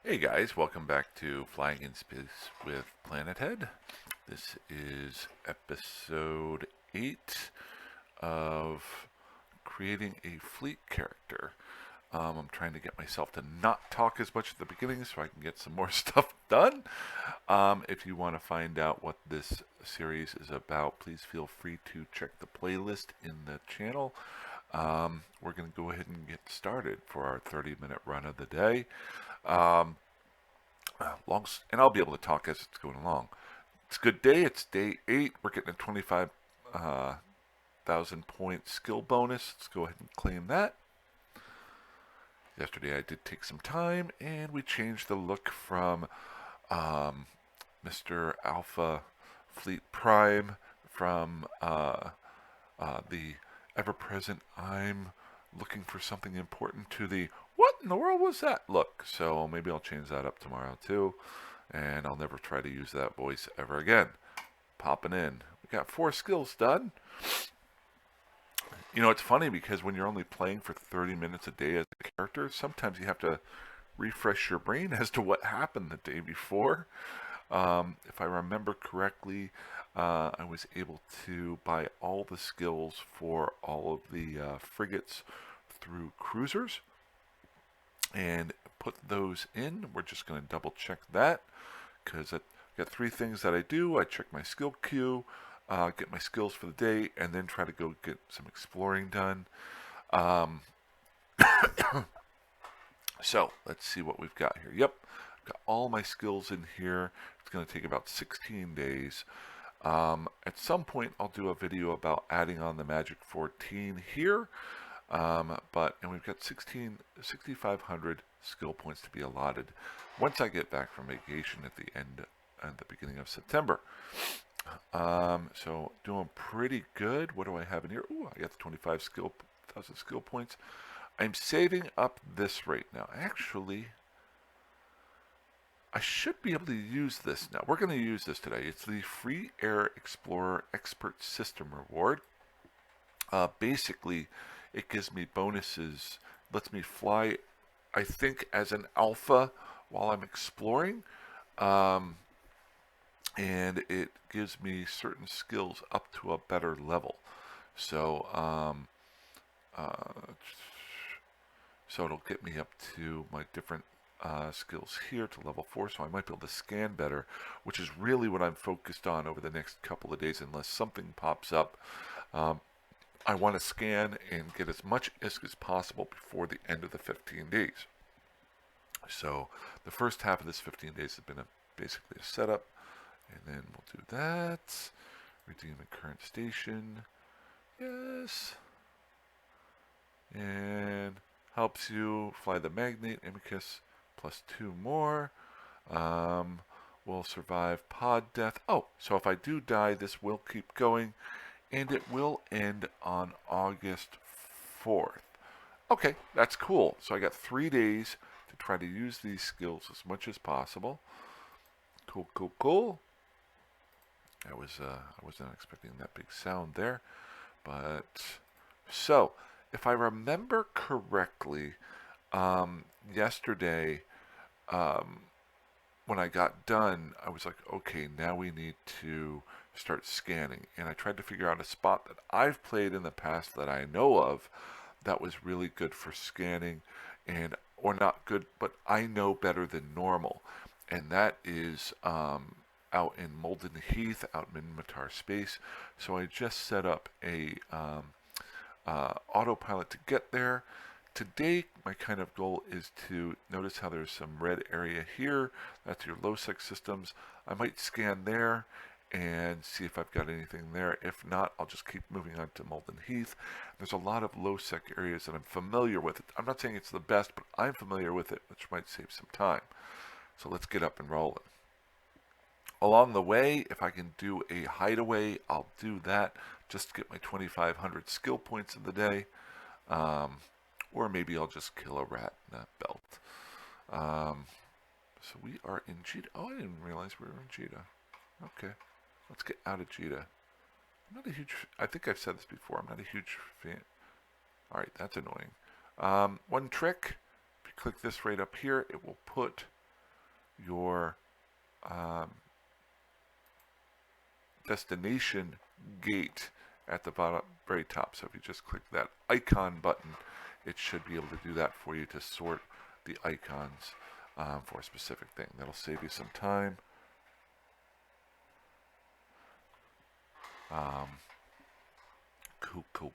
Hey guys, welcome back to Flying in Space with Planet Head. This is episode 8 of creating a fleet character. I'm trying to get myself to not talk as much at the beginning so I can get some more stuff done. If you want to find out what this series is about, please feel free to check the playlist in the channel. We're going to go ahead and get started for our 30-minute run of the day. Um, and I'll be able to talk as it's going along. It's a good day. It's day 8. We're getting a 25,000 point skill bonus. Let's go ahead and claim that. Yesterday I did take some time and we changed the look from Mr. Alpha Fleet Prime from the ever present I'm looking for something important to the what in the world was that look. So maybe I'll change that up tomorrow too. And I'll never try to use that voice ever again. Popping in. We got 4 skills done. You know, it's funny because when you're only playing for 30 minutes a day as a character, sometimes you have to refresh your brain as to what happened the day before. If I remember correctly, I was able to buy all the skills for all of the frigates through cruisers and put those in. We're just going to double check that because I've got 3 things that I do. I check my skill queue, get my skills for the day, and then try to go get some exploring done. Um, so let's see what we've got here. Yep, I've got all my skills in here. It's going to take about 16 days. At some point, I'll do a video about adding on the Magic 14 here. And we've got 6,500 skill points to be allotted once I get back from vacation at the beginning of September. So doing pretty good. What do I have in here? Ooh, I got the 25,000 skill points. I'm saving up this right now. Actually, I should be able to use this now. We're going to use this today. It's the Free Air Explorer Expert System Reward. Basically, it gives me bonuses, lets me fly, I think, as an alpha while I'm exploring. Um, and it gives me certain skills up to a better level. So, uh, so it'll get me up to my different skills here to level 4, so I might be able to scan better, which is really what I'm focused on over the next couple of days, unless something pops up. I want to scan and get as much ISK as possible before the end of the 15 days. So the first half of this 15 days has been basically a setup, and then we'll do that. Redeem the current station. Yes. And helps you fly the Magnate Amicus plus 2 more. Will survive pod death. Oh, so if I do die, this will keep going, and it will end on August 4th. Okay, that's cool. So I got 3 days to try to use these skills as much as possible. Cool, cool, cool. I wasn't expecting that big sound there, but so if I remember correctly, yesterday, um, when I got done, I was like, okay, now we need to start scanning. And I tried to figure out a spot that I've played in the past that I know of that was really good for scanning, and or not good, but I know better than normal. And that is out in Molden Heath, out in Minmatar Space. So I just set up a autopilot to get there. Today, my kind of goal is to notice how there's some red area here. That's your low-sec systems. I might scan there and see if I've got anything there. If not, I'll just keep moving on to Molten Heath. There's a lot of low-sec areas that I'm familiar with. I'm not saying it's the best, but I'm familiar with it, which might save some time. So let's get up and rolling. Along the way, if I can do a hideaway, I'll do that just to get my 2,500 skill points of the day. Or maybe I'll just kill a rat in that belt. So we are in Jita. Oh, I didn't realize we were in Jita. Okay, let's get out of Jita. I'm not a huge. I think I've said this before. I'm not a huge fan. All right, that's annoying. One trick: if you click this right up here, it will put your destination gate at the bottom, very top. So if you just click that icon button, it should be able to do that for you to sort the icons for a specific thing. That'll save you some time.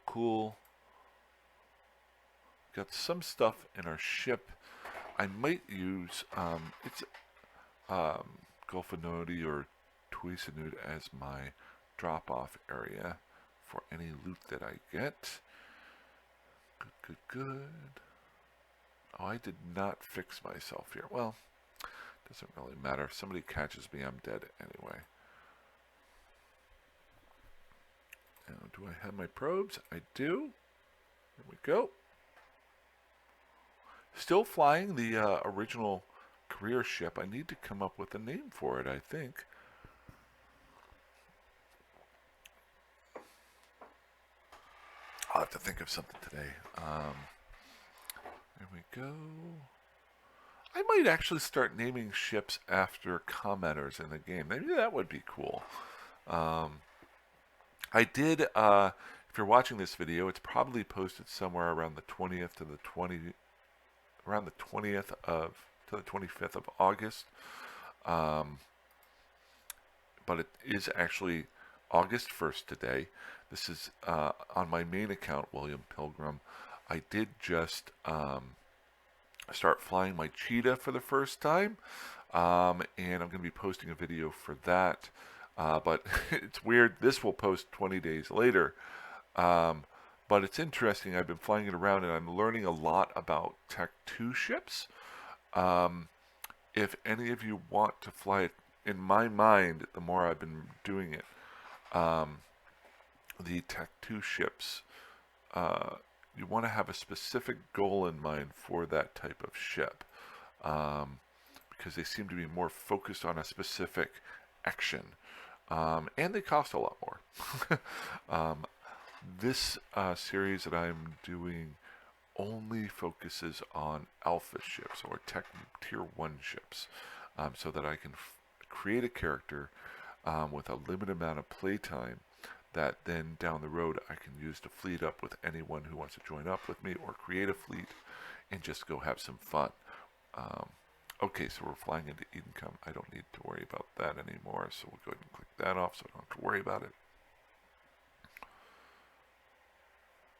Cool. Got some stuff in our ship. I might use it's Golfinodi or Tuisanud as my drop-off area for any loot that I get. Good. Oh, I did not fix myself here. Well, doesn't really matter. If somebody catches me, I'm dead anyway. Now, do I have my probes? I do. There we go. Still flying the original career ship. I need to come up with a name for it, I think. I'll have to think of something today. There we go. I might actually start naming ships after commenters in the game. Maybe that would be cool. I did, if you're watching this video, it's probably posted somewhere around the 20th to the 20th to the 25th of August. But it is actually August 1st today. This is on my main account, William Pilgrim. I did just start flying my Cheetah for the first time, and I'm going to be posting a video for that. But it's weird. This will post 20 days later. But it's interesting. I've been flying it around, and I'm learning a lot about Tech 2 ships. If any of you want to fly it, in my mind, the more I've been doing it, the Tech 2 ships, you want to have a specific goal in mind for that type of ship, because they seem to be more focused on a specific action, and they cost a lot more. This series that I'm doing only focuses on alpha ships or tech tier 1 ships, so that I can create a character with a limited amount of playtime that then down the road I can use to fleet up with anyone who wants to join up with me, or create a fleet and just go have some fun. Okay, so we're flying into Edencom. I don't need to worry about that anymore, so we'll go ahead and click that off so I don't have to worry about it.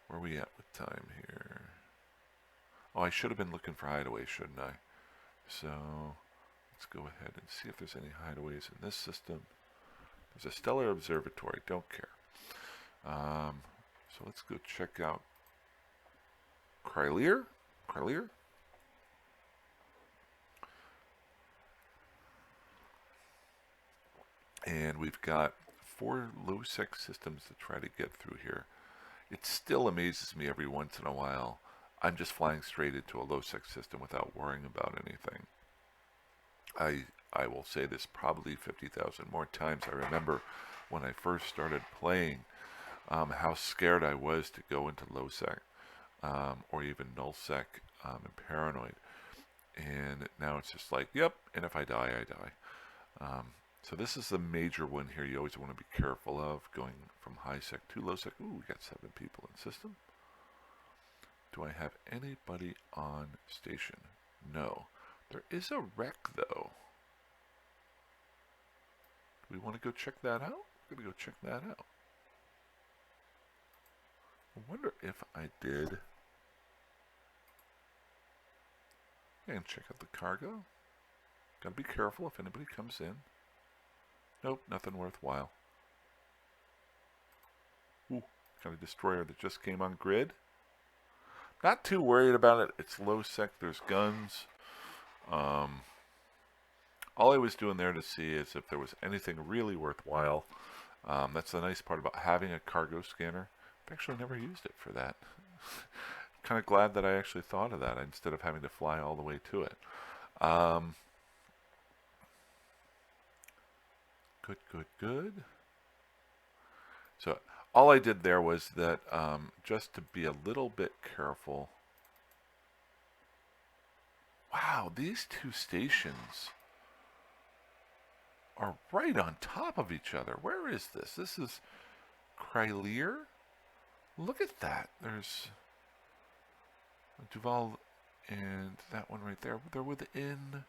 Where are we at with time here? Oh, I should have been looking for hideaways, shouldn't I? So let's go ahead and see if there's any hideaways in this system. There's a stellar observatory, don't care. So let's go check out Kryleer. And we've got 4 low-sec systems to try to get through here. It still amazes me every once in a while. I'm just flying straight into a low-sec system without worrying about anything. I will say this probably 50,000 more times. I remember when I first started playing, how scared I was to go into low-sec, or even null-sec, and paranoid. And now it's just like, yep, and if I die, I die. So this is the major one here you always want to be careful of, going from high-sec to low-sec. Ooh, we got 7 people in system. Do I have anybody on station? No. There is a wreck, though. Do we want to go check that out? We're going to go check that out. I wonder if I did. And check out the cargo. Gotta be careful if anybody comes in. Nope, nothing worthwhile. Ooh, got a destroyer that just came on grid. Not too worried about it. It's low sec, there's guns. All I was doing there to see is if there was anything really worthwhile. That's the nice part about having a cargo scanner. I've actually never used it for that. Kind of glad that I actually thought of that instead of having to fly all the way to it. Good. So all I did there was that just to be a little bit careful. Wow, these 2 stations are right on top of each other. Where is this? This is Kryleer? Look at that. There's Duval and that one right there. They're within,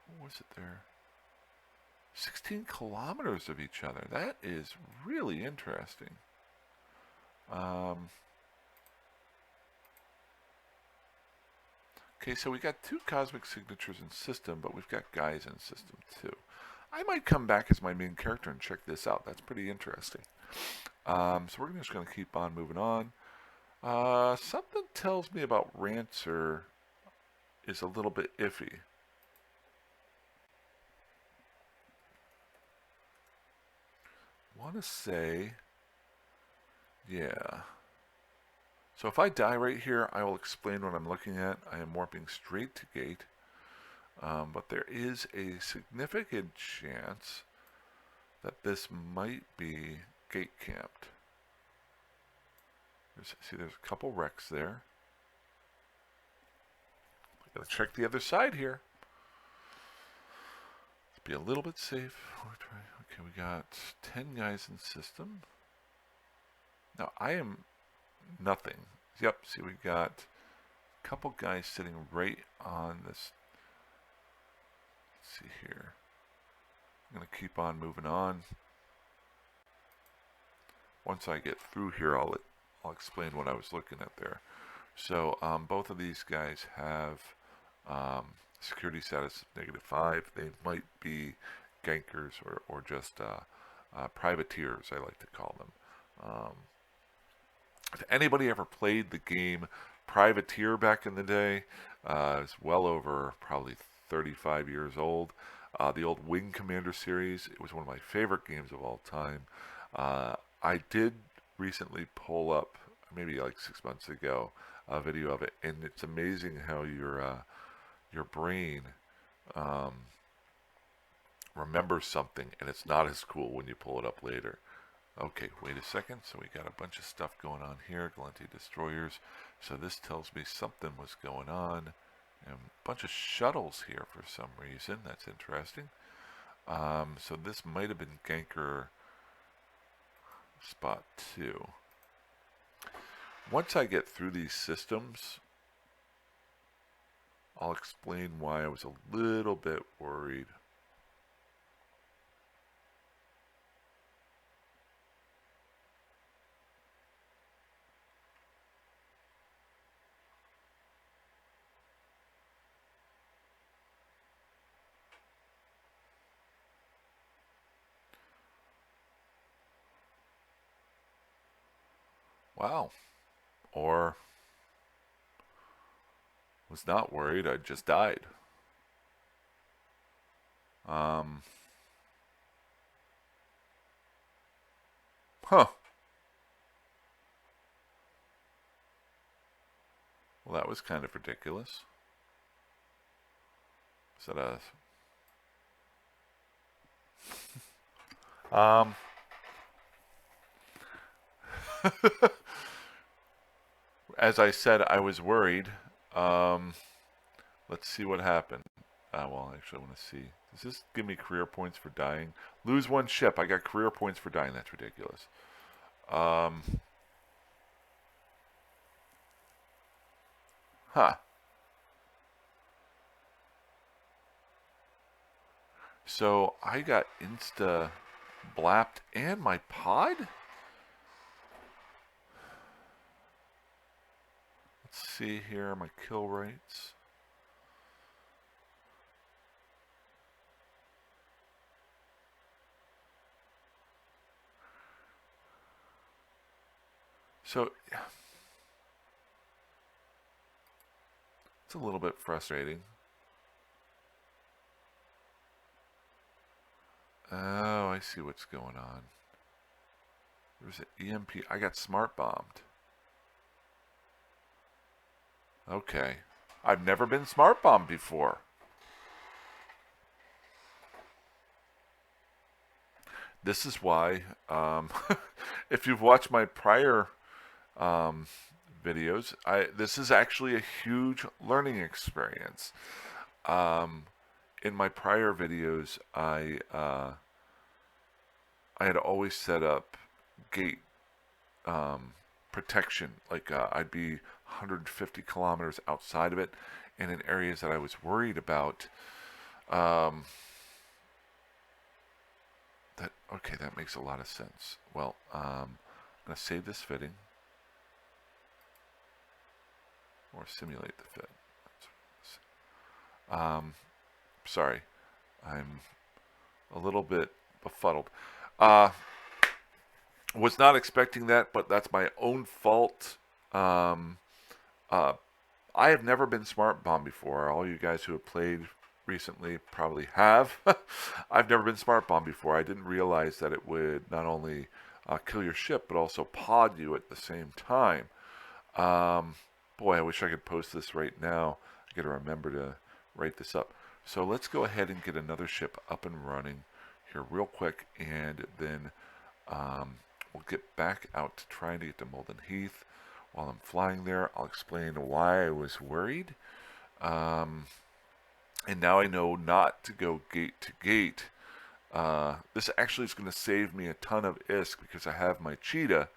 what was it there? 16 kilometers of each other. That is really interesting. Okay, so we got 2 cosmic signatures in system, but we've got guys in system too. I might come back as my main character and check this out. That's pretty interesting. So we're just going to keep on moving on. Something tells me about Rancer is a little bit iffy. Want to say, yeah. So if I die right here, I will explain what I'm looking at. I am warping straight to gate. But there is a significant chance that this might be gate camped. See, there's a couple wrecks there. Gotta check the other side here. Let's be a little bit safe. Okay, we got 10 guys in system. Now I am nothing. Yep, see, we got a couple guys sitting right on this. Let's see here. I'm going to keep on moving on. Once I get through here, I'll explain what I was looking at there. So both of these guys have security status of -5. They might be gankers or just privateers, I like to call them. If anybody ever played the game Privateer back in the day, it's well over probably 35 years old. The old Wing Commander series, it was one of my favorite games of all time. I did recently pull up, maybe like 6 months ago, a video of it, and it's amazing how your brain remembers something, and it's not as cool when you pull it up later. Okay, wait a second. So we got a bunch of stuff going on here. Gallente destroyers. So this tells me something was going on. And a bunch of shuttles here for some reason. That's interesting. So this might have been Ganker Spot 2. Once I get through these systems, I'll explain why I was a little bit worried. Wow. Or was not worried, I just died. Huh. Well, that was kind of ridiculous. Is that a... As I said, I was worried. Let's see what happened. Well, actually, I want to see. Does this give me career points for dying? Lose 1 ship. I got career points for dying. That's ridiculous. Huh. So I got insta blapped and my pod? Let's see here, my kill rates. So it's a little bit frustrating. Oh, I see what's going on. There's an EMP. I got smart bombed. Okay. I've never been smart bombed before. This is why, if you've watched my prior videos, this is actually a huge learning experience. in my prior videos, I had always set up gate protection. Like I'd be 150 kilometers outside of it, and in areas that I was worried about. Um, that makes a lot of sense. Well, I'm gonna save this fitting or simulate the fit. Sorry, I'm a little bit befuddled. Was not expecting that, but that's my own fault. Um, uh, I have never been smart bomb before. All you guys who have played recently probably have. I've never been smart bomb before. I didn't realize that it would not only kill your ship, but also pod you at the same time. Um, Boy, I wish I could post this right now. I got to remember to write this up. So let's go ahead and get another ship up and running here real quick, and then we'll get back out to trying to get to Molden Heath. While I'm flying there, I'll explain why I was worried. And now I know not to go gate to gate. This actually is going to save me a ton of ISK because I have my cheetah.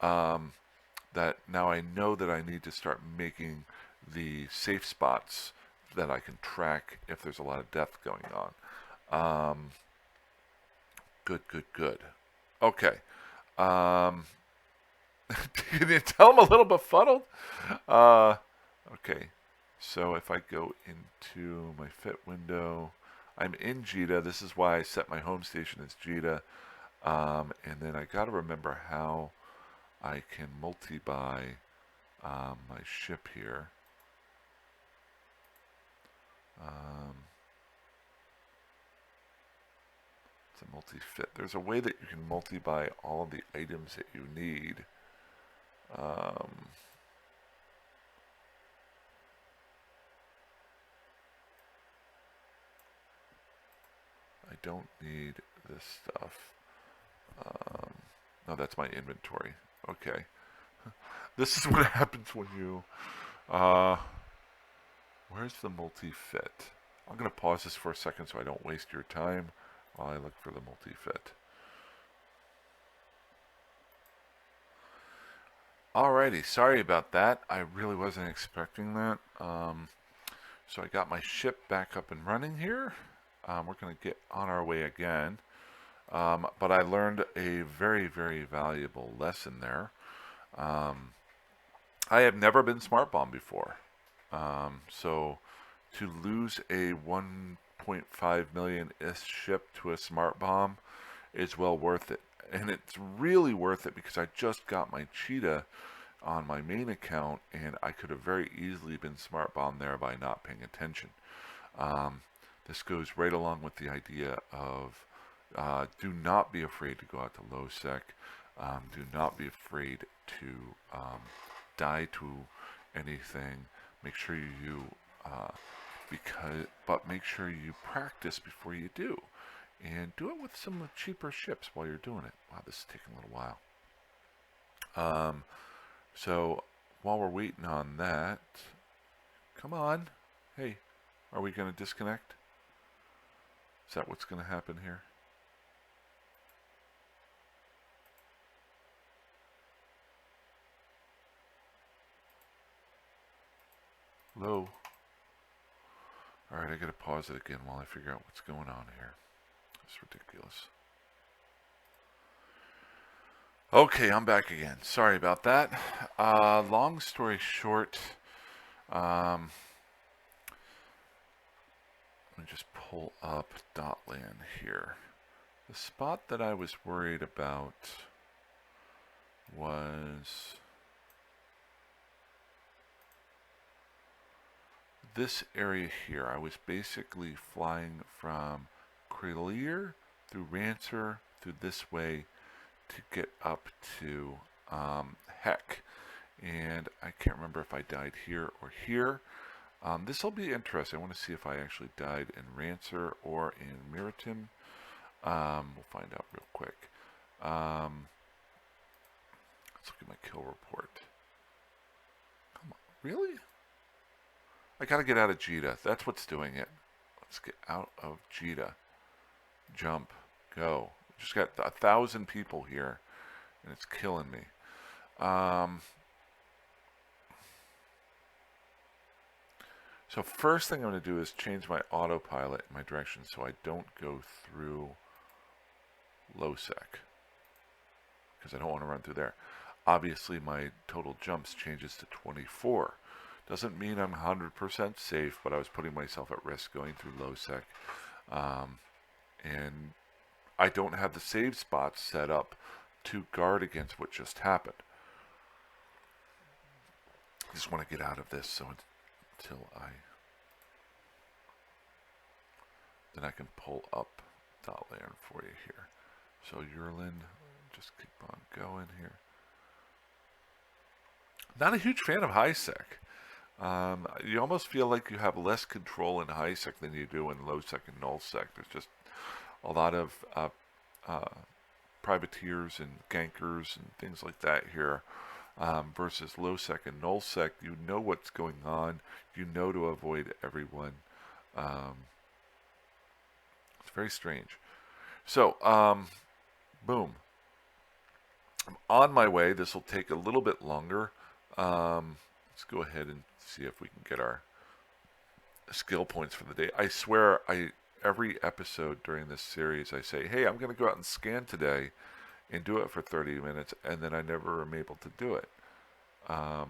That now I know that I need to start making the safe spots that I can track if there's a lot of death going on. Good. Okay. Can you tell I'm a little befuddled? Okay. So if I go into my fit window, I'm in Jita. This is why I set my home station as Jita. And then I got to remember how I can multi-buy my ship here. It's a multi-fit. There's a way that you can multi-buy all of the items that you need. I don't need this stuff. No, that's my inventory. Okay. This is what happens when you... where's the multi-fit? I'm going to pause this for a second so I don't waste your time while I look for the multi-fit. Alrighty, sorry about that. I really wasn't expecting that. So I got my ship back up and running here. We're going to get on our way again. But I learned a very, very valuable lesson there. I have never been smart bomb before. So to lose a 1.5 million ISK ship to a smart bomb is well worth it. And it's really worth it because I just got my cheetah on my main account and I could have very easily been smart bombed there by not paying attention. This goes right along with the idea of do not be afraid to go out to low sec. Do not be afraid to die to anything. Make sure you but make sure you practice before you do, and do it with some cheaper ships while you're doing it. Wow, this is taking a little while. So while we're waiting on that, come on, hey, are we going to disconnect? Is that what's going to happen here? Hello? Alright, I gotta pause it again while I figure out what's going on here. It's ridiculous. Okay, I'm back again. Sorry about that. Long story short, let me just pull up Dotland here. The spot that I was worried about was this area here. I was basically flying from Creelier through Rancer through this way to get up to Heck. And I can't remember if I died here or here. This will be interesting. I want to see if I actually died in Rancer or in Miritim. We'll find out real quick. Let's look at my kill report. Come on, really? I gotta get out of Jita. That's what's doing it. Let's get out of Jita. Jump. Go. Just got 1,000 people here, and it's killing me. So first thing I'm going to do is change my autopilot in my direction so I don't go through Losec, because I don't want to run through there. Obviously, my total jumps changes to 24. Doesn't mean I'm 100% safe, but I was putting myself at risk going through Losec. And I don't have the save spots set up to guard against what just happened. I just want to get out of this so until then I can pull up Dotland for you here. So Yurlin, just keep on going here. Not a huge fan of HiSec. You almost feel like you have less control in HiSec than you do in LowSec and NullSec. There's just a lot of privateers and gankers and things like that here. Versus LowSec and NullSec, you know what's going on. You know to avoid everyone. It's very strange. So, boom. I'm on my way. This will take a little bit longer. Let's go ahead and see if we can get our skill points for the day. I swear, every episode during this series, I say, hey, I'm going to go out and scan today and do it for 30 minutes, and then I never am able to do it. Well,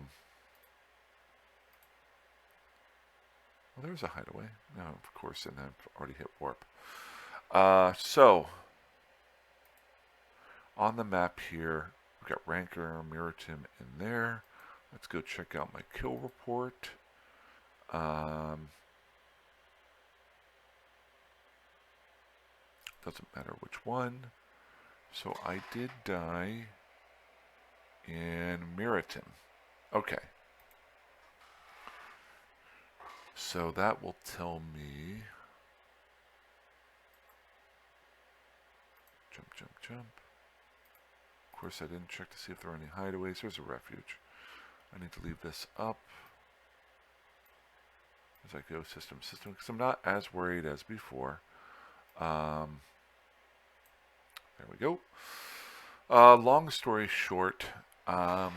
there's a hideaway. No, of course, and I've already hit warp. So, on the map here, we've got Rancor, Miritim in there. Let's go check out my kill report. Doesn't matter which one. So I did die in Miritim. Okay. So that will tell me. Jump, jump, jump. Of course, I didn't check to see if there are any hideaways. There's a refuge. I need to leave this up as I go system, because I'm not as worried as before. There we go. Long story short, died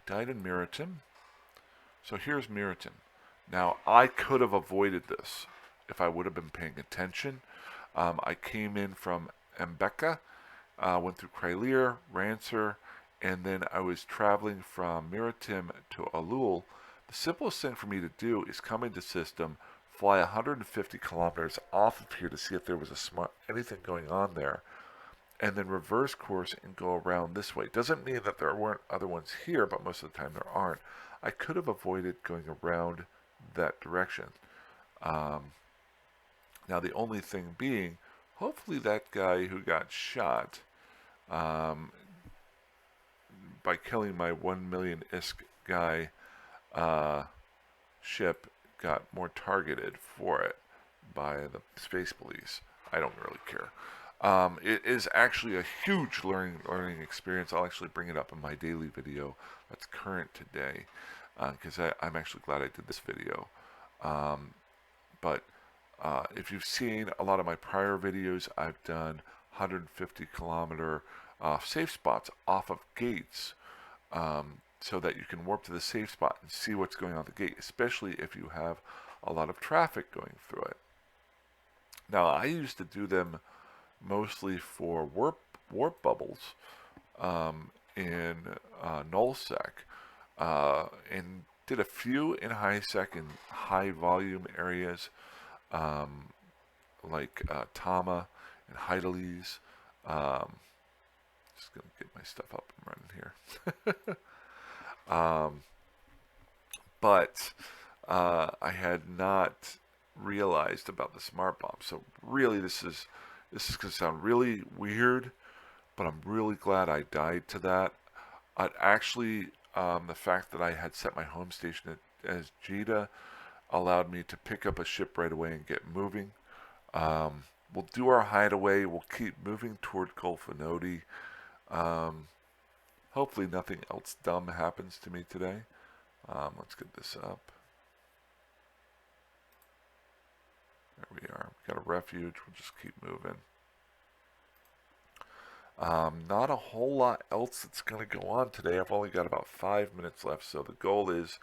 in Miritim. So here's Miritim. Now, I could have avoided this if I would have been paying attention. I came in from Mbeka, went through Krylir, Rancer, and then I was traveling from Miritim to Alul. The simplest thing for me to do is come into system, fly 150 kilometers off of here to see if there was anything going on there, and then reverse course and go around this way. Doesn't mean that there weren't other ones here, but most of the time there aren't. I could have avoided going around that direction. Now the only thing being, hopefully that guy who got shot by killing my 1 million ISK guy ship got more targeted for it by the space police. I don't really care. It is actually a huge learning experience. I'll actually bring it up in my daily video that's current today, because I'm actually glad I did this video. But if you've seen a lot of my prior videos, I've done 150 kilometer safe spots off of gates, so that you can warp to the safe spot and see what's going on at the gate, especially if you have a lot of traffic going through it. Now, I used to do them mostly for warp bubbles in NullSec, and did a few in HiSec in high volume areas like Tama and Heideles. Just gonna get my stuff up and running here. But I had not realized about the smart bomb. So really, this is going to sound really weird, but I'm really glad I died to that. Actually, the fact that I had set my home station as Jita allowed me to pick up a ship right away and get moving. We'll do our hideaway. We'll keep moving toward Gulf Anodi. Hopefully nothing else dumb happens to me today. Let's get this up. There we are. We got a refuge. We'll just keep moving. Not a whole lot else that's going to go on today. I've only got about 5 minutes left, so the goal is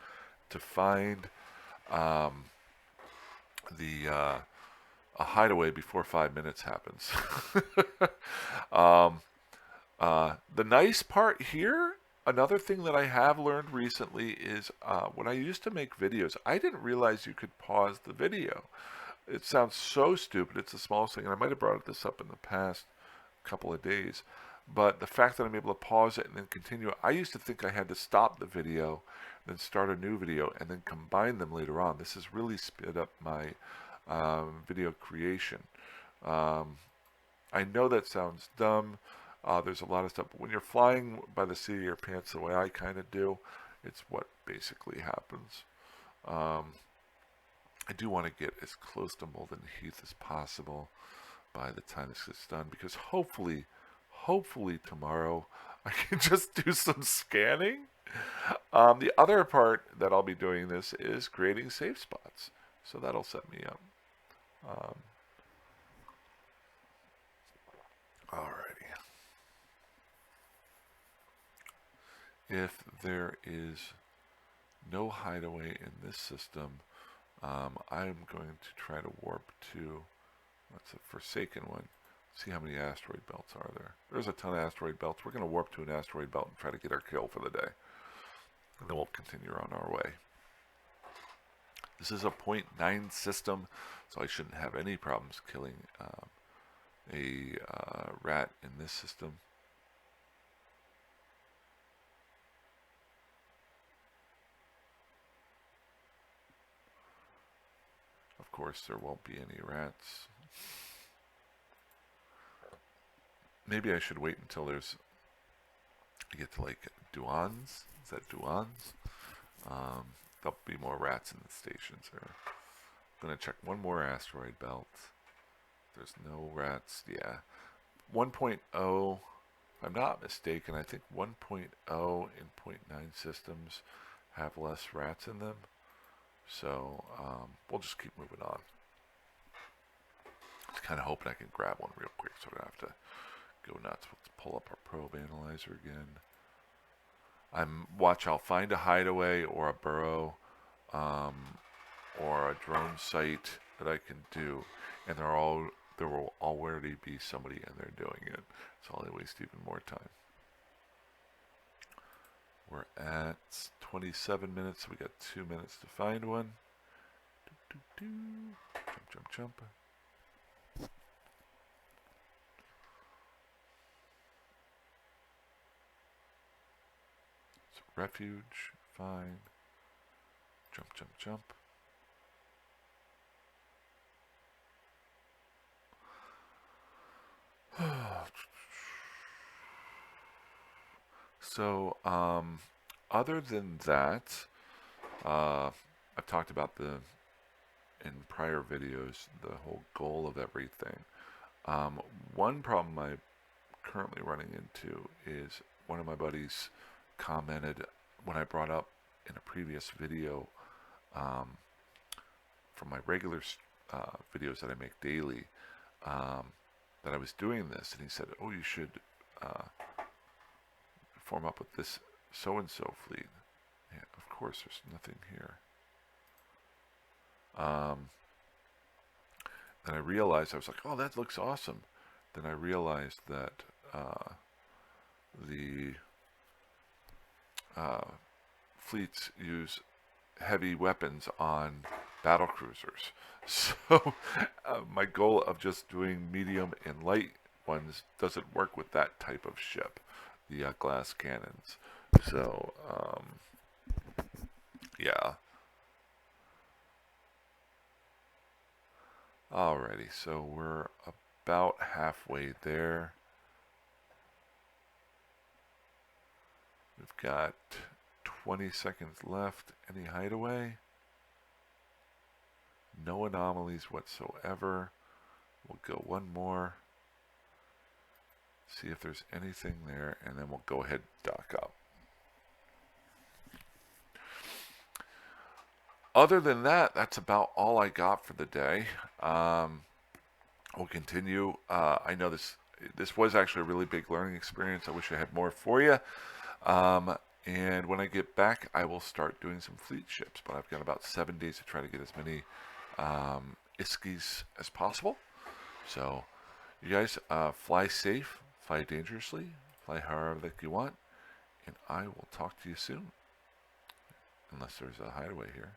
to find a hideaway before 5 minutes happens. The nice part here, another thing that I have learned recently is when I used to make videos, I didn't realize you could pause the video. It sounds so stupid. It's the smallest thing, and I might have brought this up in the past couple of days. But the fact that I'm able to pause it and then continue, I used to think I had to stop the video, then start a new video, and then combine them later on. This has really sped up my video creation. I know that sounds dumb. There's a lot of stuff, but when you're flying by the seat of your pants the way I kind of do, it's what basically happens. I do want to get as close to Molten Heath as possible by the time this gets done, because hopefully tomorrow I can just do some scanning. The other part that I'll be doing this is creating safe spots, so that'll set me up. Alrighty. If there is no hideaway in this system, I'm going to try to warp to, that's a Forsaken one. See how many asteroid belts are there. There's a ton of asteroid belts. We're going to warp to an asteroid belt and try to get our kill for the day. And then we'll continue on our way. This is a 0.9 system, so I shouldn't have any problems killing a rat in this system. Of course, there won't be any rats. Maybe I should wait until I get to like Duans. Is that Duans? There'll be more rats in the stations. I'm going to check one more asteroid belt. There's no rats. Yeah. 1.0, if I'm not mistaken, I think 1.0 and 0.9 systems have less rats in them. So we'll just keep moving on. Just kind of hoping I can grab one real quick so I don't have to go nuts. Let's pull up our probe analyzer again. I'll find a hideaway or a burrow or a drone site that I can do, and there will already be somebody in there doing it, so I'll waste even more time. We're at 27 minutes, so we got 2 minutes to find one. Jump. So refuge, find, jump. So, other than that, I've talked about in prior videos, the whole goal of everything. One problem I'm currently running into is one of my buddies commented when I brought up in a previous video from my regular videos that I make daily that I was doing this, and he said, "Oh, you should form up with this so-and-so fleet." Yeah, of course, there's nothing here. Then I realized, I was like, oh, that looks awesome. Then I realized that the fleets use heavy weapons on battle cruisers. So my goal of just doing medium and light ones doesn't work with that type of ship, the glass cannons. So yeah. Alrighty, so we're about halfway there. We've got 20 seconds left. Any hideaway? No anomalies whatsoever. We'll go one more. See if there's anything there, and then we'll go ahead and dock up. Other than that, that's about all I got for the day. We'll continue. I know this was actually a really big learning experience. I wish I had more for you. And when I get back, I will start doing some fleet ships. But I've got about 7 days to try to get as many ISKIs as possible. So you guys fly safe, fly dangerously, fly however that you want, and I will talk to you soon. Unless there's a hideaway here.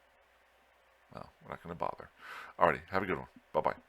No, we're not going to bother. Alrighty, have a good one. Bye-bye.